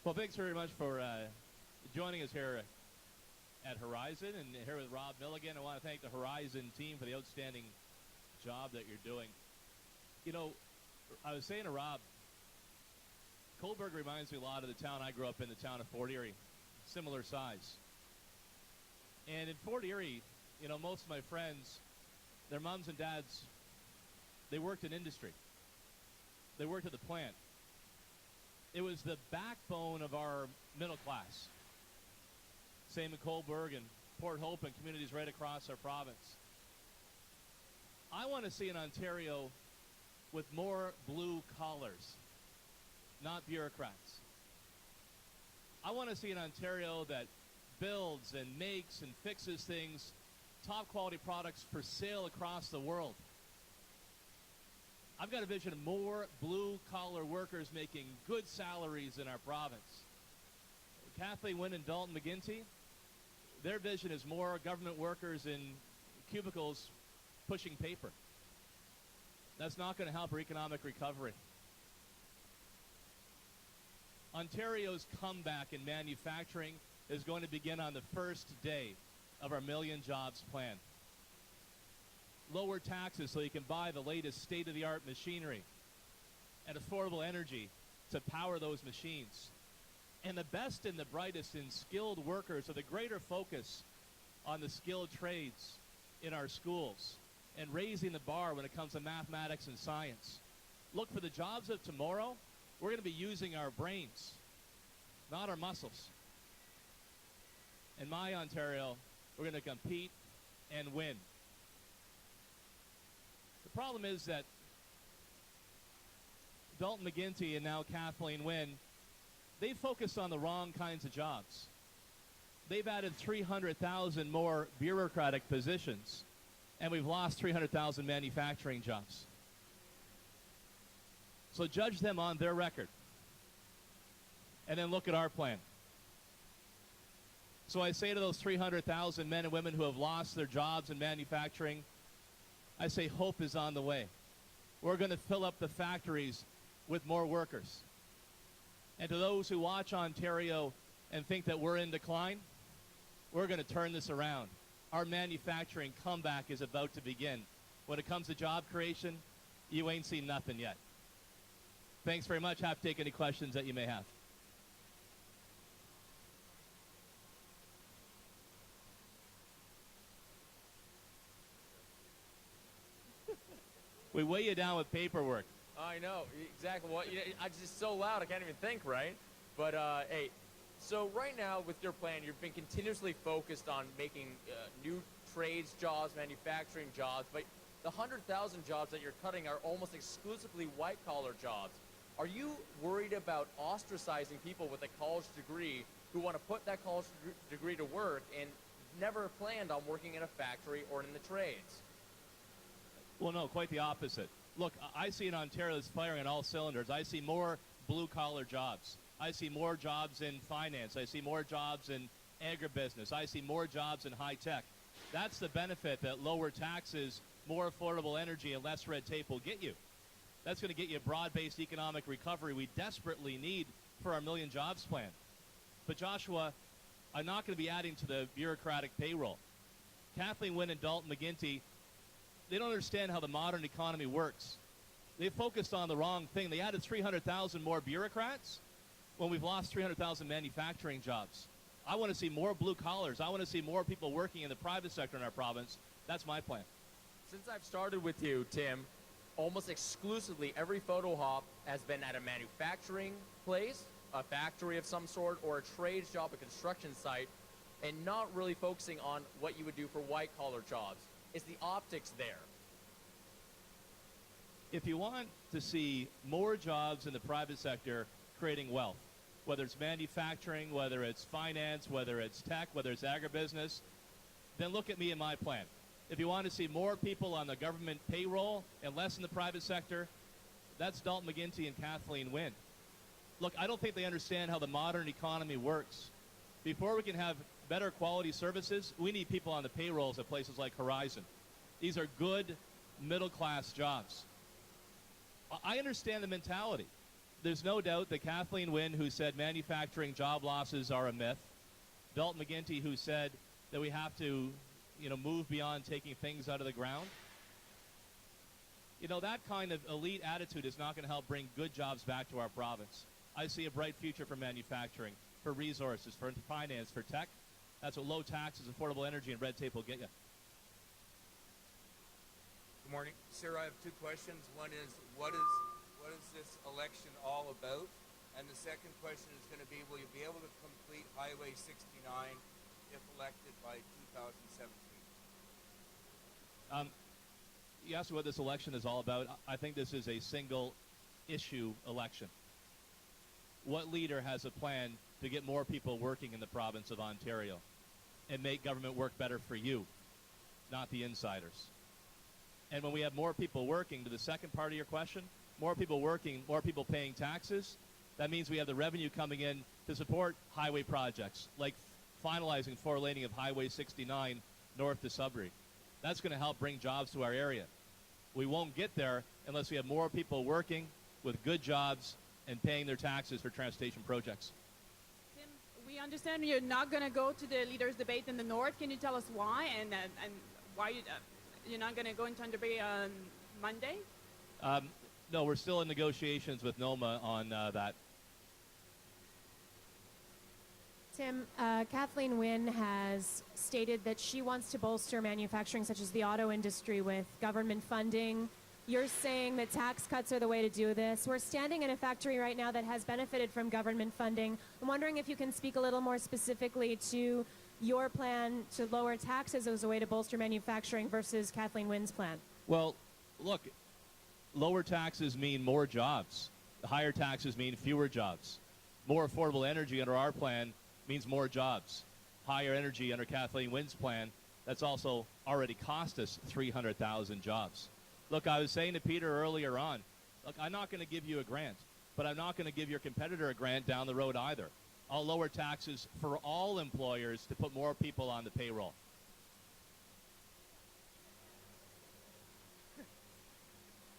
Well, thanks very much for joining us here at Horizon and here with Rob Milligan. I want to thank the Horizon team for the outstanding job that you're doing. You know, I was saying to Rob, Coburg reminds me a lot of the town I grew up in, the town of Fort Erie, similar size. And in Fort Erie, you know, most of my friends, their moms and dads, they worked in industry. They worked at the plant. It was the backbone of our middle class. Same in Coburg and Port Hope and communities right across our province. I want to see an Ontario with more blue collars, not bureaucrats. I want to see an Ontario that builds and makes and fixes things, top quality products for sale across the world. I've got a vision of more blue-collar workers making good salaries in our province. Kathleen Wynne and Dalton McGuinty, their vision is more government workers in cubicles pushing paper. That's not going to help our economic recovery. Ontario's comeback in manufacturing is going to begin on the first day of our Million Jobs plan. Lower taxes so you can buy the latest state-of-the-art machinery and affordable energy to power those machines. And the best and the brightest in skilled workers with a greater focus on the skilled trades in our schools and raising the bar when it comes to mathematics and science. Look, for the jobs of tomorrow, we're going to be using our brains, not our muscles. In my Ontario, we're going to compete and win. The problem is that Dalton McGuinty and now Kathleen Wynne, they focused on the wrong kinds of jobs. They've added 300,000 more bureaucratic positions, and we've lost 300,000 manufacturing jobs. So judge them on their record, and then look at our plan. So I say to those 300,000 men and women who have lost their jobs in manufacturing, I say hope is on the way. We're going to fill up the factories with more workers. And to those who watch Ontario and think that we're in decline, we're going to turn this around. Our manufacturing comeback is about to begin. When it comes to job creation, you ain't seen nothing yet. Thanks very much. Happy to take any questions that you may have. We weigh you down with paperwork. I know, exactly. Well, it's just so loud, I can't even think, right? But, hey, so right now with your plan, you've been continuously focused on making new trades jobs, manufacturing jobs, but the 100,000 jobs that you're cutting are almost exclusively white-collar jobs. Are you worried about ostracizing people with a college degree who want to put that college degree to work and never planned on working in a factory or in the trades? Well, no, quite the opposite. Look, I see an Ontario that's firing on all cylinders. I see more blue-collar jobs. I see more jobs in finance. I see more jobs in agribusiness. I see more jobs in high-tech. That's the benefit that lower taxes, more affordable energy, and less red tape will get you. That's going to get you a broad-based economic recovery we desperately need for our Million Jobs plan. But, Joshua, I'm not going to be adding to the bureaucratic payroll. Kathleen Wynne and Dalton McGuinty, they don't understand how the modern economy works. They focused on the wrong thing. They added 300,000 more bureaucrats when we've lost 300,000 manufacturing jobs. I want to see more blue collars. I want to see more people working in the private sector in our province. That's my plan. Since I've started with you, Tim, almost exclusively every photo op has been at a manufacturing place, a factory of some sort, or a trades job, a construction site, and not really focusing on what you would do for white-collar jobs. Is the optics there? If you want to see more jobs in the private sector creating wealth, whether it's manufacturing, whether it's finance, whether it's tech, whether it's agribusiness, then look at me and my plan. If you want to see more people on the government payroll and less in the private sector, that's Dalton McGuinty and Kathleen Wynne. Look, I don't think they understand how the modern economy works. Before we can have better quality services, we need people on the payrolls at places like Horizon. These are good middle-class jobs. I understand the mentality. there's no doubt that Kathleen Wynne, who said manufacturing job losses are a myth, Dalton McGuinty, who said that we have to, move beyond taking things out of the ground. That kind of elite attitude is not going to help bring good jobs back to our province. I see a bright future for manufacturing, for resources, for finance, for tech. That's what low taxes, affordable energy, and red tape will get you. Good morning. Sir, I have two questions. One is, what is this election all about? And the second question is going to be, will you be able to complete Highway 69 if elected by 2017? You asked me what this election is all about. I think this is a single-issue election. What leader has a plan to get more people working in the province of Ontario and make government work better for you, not the insiders? And when we have more people working, to the second part of your question, more people working, more people paying taxes, that means we have the revenue coming in to support highway projects, like finalizing four-laning of Highway 69 north to Sudbury. That's going to help bring jobs to our area. We won't get there unless we have more people working with good jobs and paying their taxes for transportation projects. Tim, we understand you're not going to go to the leaders' debate in the north. Can you tell us why and why you're not going to go in Thunder Bay on Monday? No, we're still in negotiations with NOMA on that. Tim, Kathleen Wynne has stated that she wants to bolster manufacturing such as the auto industry with government funding. You're saying that tax cuts are the way to do this. We're standing in a factory right now that has benefited from government funding. I'm wondering if you can speak a little more specifically to your plan to lower taxes as a way to bolster manufacturing versus Kathleen Wynne's plan. Well, look, lower taxes mean more jobs. Higher taxes mean fewer jobs. More affordable energy under our plan means more jobs. Higher energy under Kathleen Wynne's plan, that's also already cost us 300,000 jobs. Look, I was saying to Peter earlier on, look, I'm not going to give you a grant, but I'm not going to give your competitor a grant down the road either. I'll lower taxes for all employers to put more people on the payroll.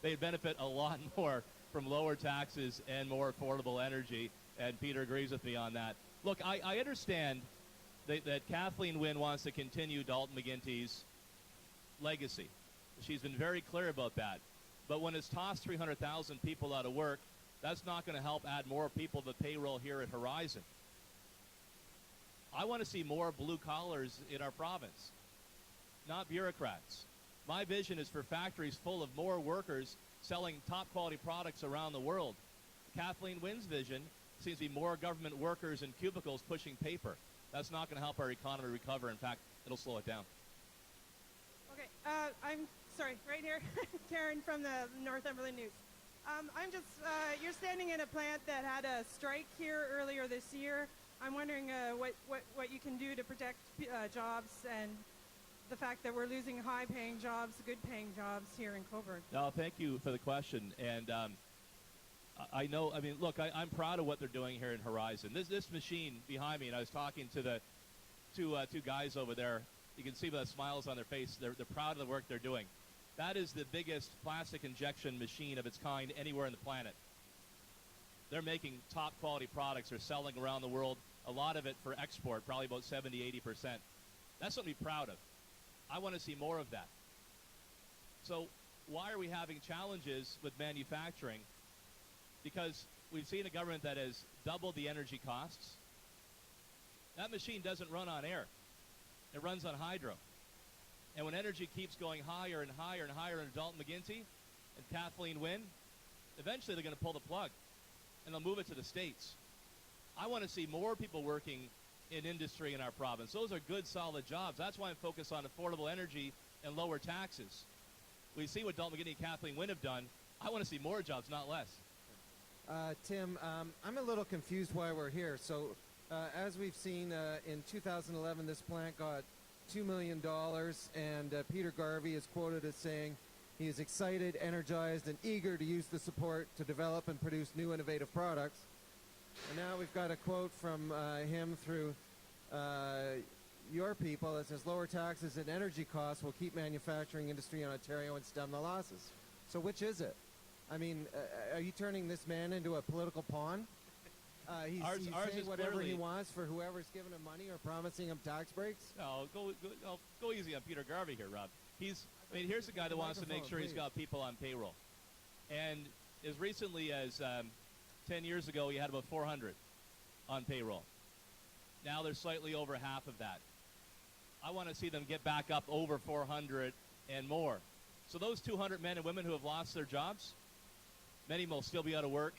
They benefit a lot more from lower taxes and more affordable energy, and Peter agrees with me on that. Look, I understand that Kathleen Wynne wants to continue Dalton McGuinty's legacy. She's been very clear about that. But when it's tossed 300,000 people out of work, that's not going to help add more people to the payroll here at Horizon. I want to see more blue collars in our province, not bureaucrats. My vision is for factories full of more workers selling top quality products around the world. Kathleen Wynne's vision seems to be more government workers in cubicles pushing paper. That's not going to help our economy recover. In fact, it'll slow it down. Okay, I'm sorry, right here, Karen from the Northumberland News. I'm just, you're standing in a plant that had a strike here earlier this year. I'm wondering what you can do to protect jobs and the fact that we're losing high-paying jobs, good-paying jobs here in Coburn. No, thank you for the question. And look, I'm proud of what they're doing here in Horizon. This machine behind me, and I was talking to the two guys over there. You can see the smiles on their face. They're proud of the work they're doing. That is the biggest plastic injection machine of its kind anywhere on the planet. They're making top quality products. They're selling around the world, a lot of it for export, probably about 70, 80%. That's something to be proud of. I want to see more of that. So why are we having challenges with manufacturing? Because we've seen a government that has doubled the energy costs. That machine doesn't run on air. It runs on hydro. And when energy keeps going higher and higher and higher in Dalton McGuinty and Kathleen Wynne, eventually they're going to pull the plug and they'll move it to the States. I want to see more people working in industry in our province. Those are good, solid jobs. That's why I'm focused on affordable energy and lower taxes. We see what Dalton McGuinty and Kathleen Wynne have done. I want to see more jobs, not less. Tim, I'm a little confused why we're here. So as we've seen in 2011, this plant got $2 million, and Peter Garvey is quoted as saying he is excited, energized, and eager to use the support to develop and produce new innovative products. And now we've got a quote from him through your people that says lower taxes and energy costs will keep manufacturing industry in Ontario and stem the losses. So which is it? I mean, are you turning this man into a political pawn? He's Ours saying is whatever he clearly- wants for whoever's giving him money or promising him tax breaks? No, go easy on Peter Garvey here, Rob. I mean, here's a guy that wants to make sure he's got people on payroll. And as recently as 10 years ago, he had about 400 on payroll. Now they're slightly over half of that. I want to see them get back up over 400 and more. So those 200 men and women who have lost their jobs, many will still be out of work.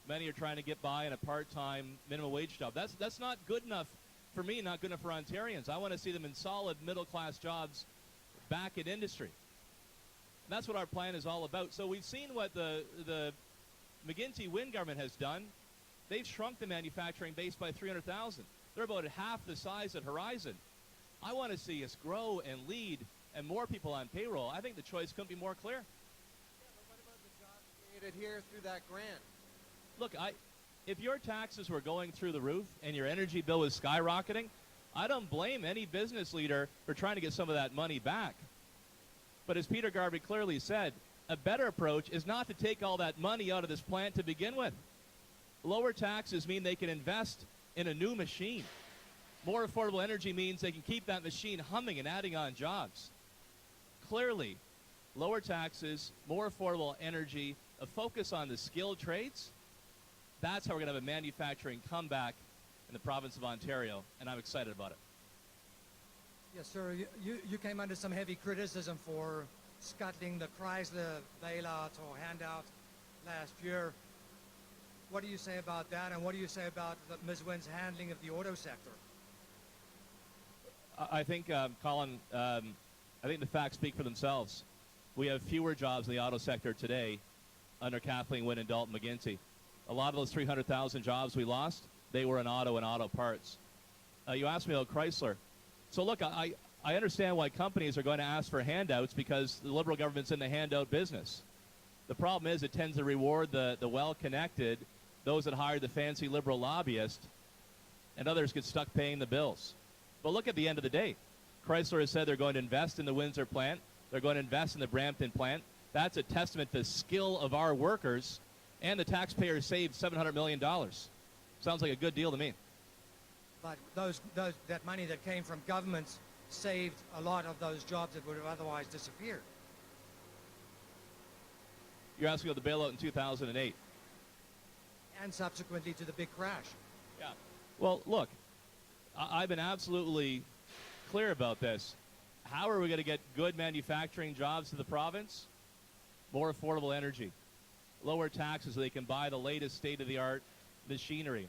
Many are trying to get by in a part-time minimum wage job. That's not good enough for me, not good enough for Ontarians. I want to see them in solid middle-class jobs back in industry. And that's what our plan is all about. So we've seen what the McGuinty-Wynne government has done. They've shrunk the manufacturing base by 300,000. They're about half the size at Horizon. I want to see us grow and lead and more people on payroll. I think the choice couldn't be more clear. Yeah, but what about the jobs created here through that grant? Look, if your taxes were going through the roof and your energy bill was skyrocketing, I don't blame any business leader for trying to get some of that money back. But as Peter Garvey clearly said, a better approach is not to take all that money out of this plant to begin with. Lower taxes mean they can invest in a new machine. More affordable energy means they can keep that machine humming and adding on jobs. Clearly, lower taxes, more affordable energy, a focus on the skilled trades, that's how we're going to have a manufacturing comeback in the province of Ontario, and I'm excited about it. Yes, sir. You came under some heavy criticism for scuttling the Chrysler bailout or handout last year. What do you say about that, and what do you say about Ms. Wynn's handling of the auto sector? I think, Colin, I think the facts speak for themselves. We have fewer jobs in the auto sector today under Kathleen Wynne and Dalton McGuinty. A lot of those 300,000 jobs we lost, they were in auto and auto parts. You asked me about Chrysler. So look, I understand why companies are going to ask for handouts because the Liberal government's in the handout business. The problem is it tends to reward the well-connected, those that hire the fancy Liberal lobbyist, and others get stuck paying the bills. But look at the end of the day. Chrysler has said they're going to invest in the Windsor plant. They're going to invest in the Brampton plant. That's a testament to the skill of our workers, and the taxpayers saved $700 million. Sounds like a good deal to me. But that money that came from governments saved a lot of those jobs that would have otherwise disappeared. You're asking about the bailout in 2008. And subsequently to the big crash. Yeah. Well, look, I've been absolutely clear about this. How are we going to get good manufacturing jobs to the province? More affordable energy. Lower taxes so they can buy the latest state-of-the-art machinery.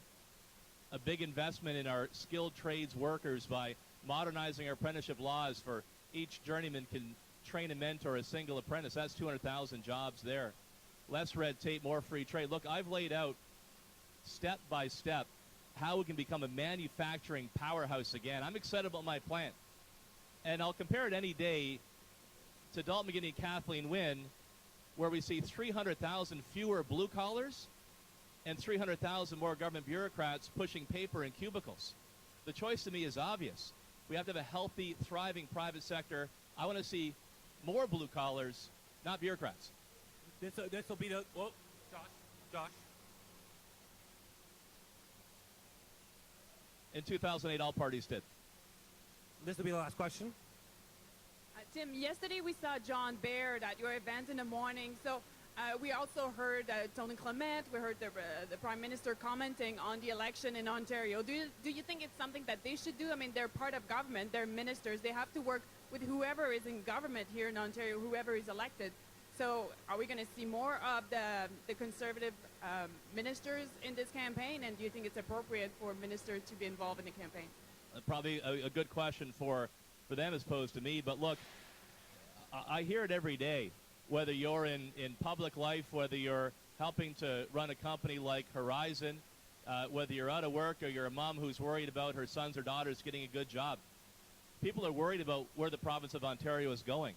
A big investment in our skilled trades workers by modernizing our apprenticeship laws for each journeyman can train and mentor a single apprentice. That's 200,000 jobs there. Less red tape, more free trade. Look, I've laid out step by step how we can become a manufacturing powerhouse again. I'm excited about my plan. And I'll compare it any day to Dalton McGuinty and Kathleen Wynne, where we see 300,000 fewer blue collars and 300,000 more government bureaucrats pushing paper in cubicles. The choice to me is obvious. We have to have a healthy, thriving private sector. I want to see more blue collars, not bureaucrats. This will be the... Whoa, Josh. In 2008, all parties did. This will be the last question. Tim, yesterday we saw John Baird at your event in the morning. So we also heard Tony Clement. We heard the Prime Minister commenting on the election in Ontario. Do you think it's something that they should do? I mean, they're part of government. They're ministers. They have to work with whoever is in government here in Ontario, whoever is elected. So are we going to see more of the Conservative ministers in this campaign? And do you think it's appropriate for ministers to be involved in the campaign? Probably a good question for them as opposed to me. But look, I hear it every day, whether you're in public life, whether you're helping to run a company like Horizon, whether you're out of work or you're a mom who's worried about her sons or daughters getting a good job. People are worried about where the province of Ontario is going.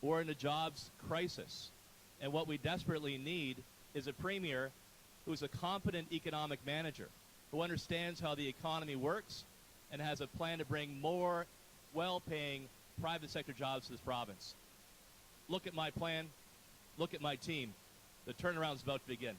We're in a jobs crisis. And what we desperately need is a premier who's a competent economic manager, who understands how the economy works and has a plan to bring more well-paying private sector jobs to this province. Look at my plan. Look at my team. The turnaround's about to begin.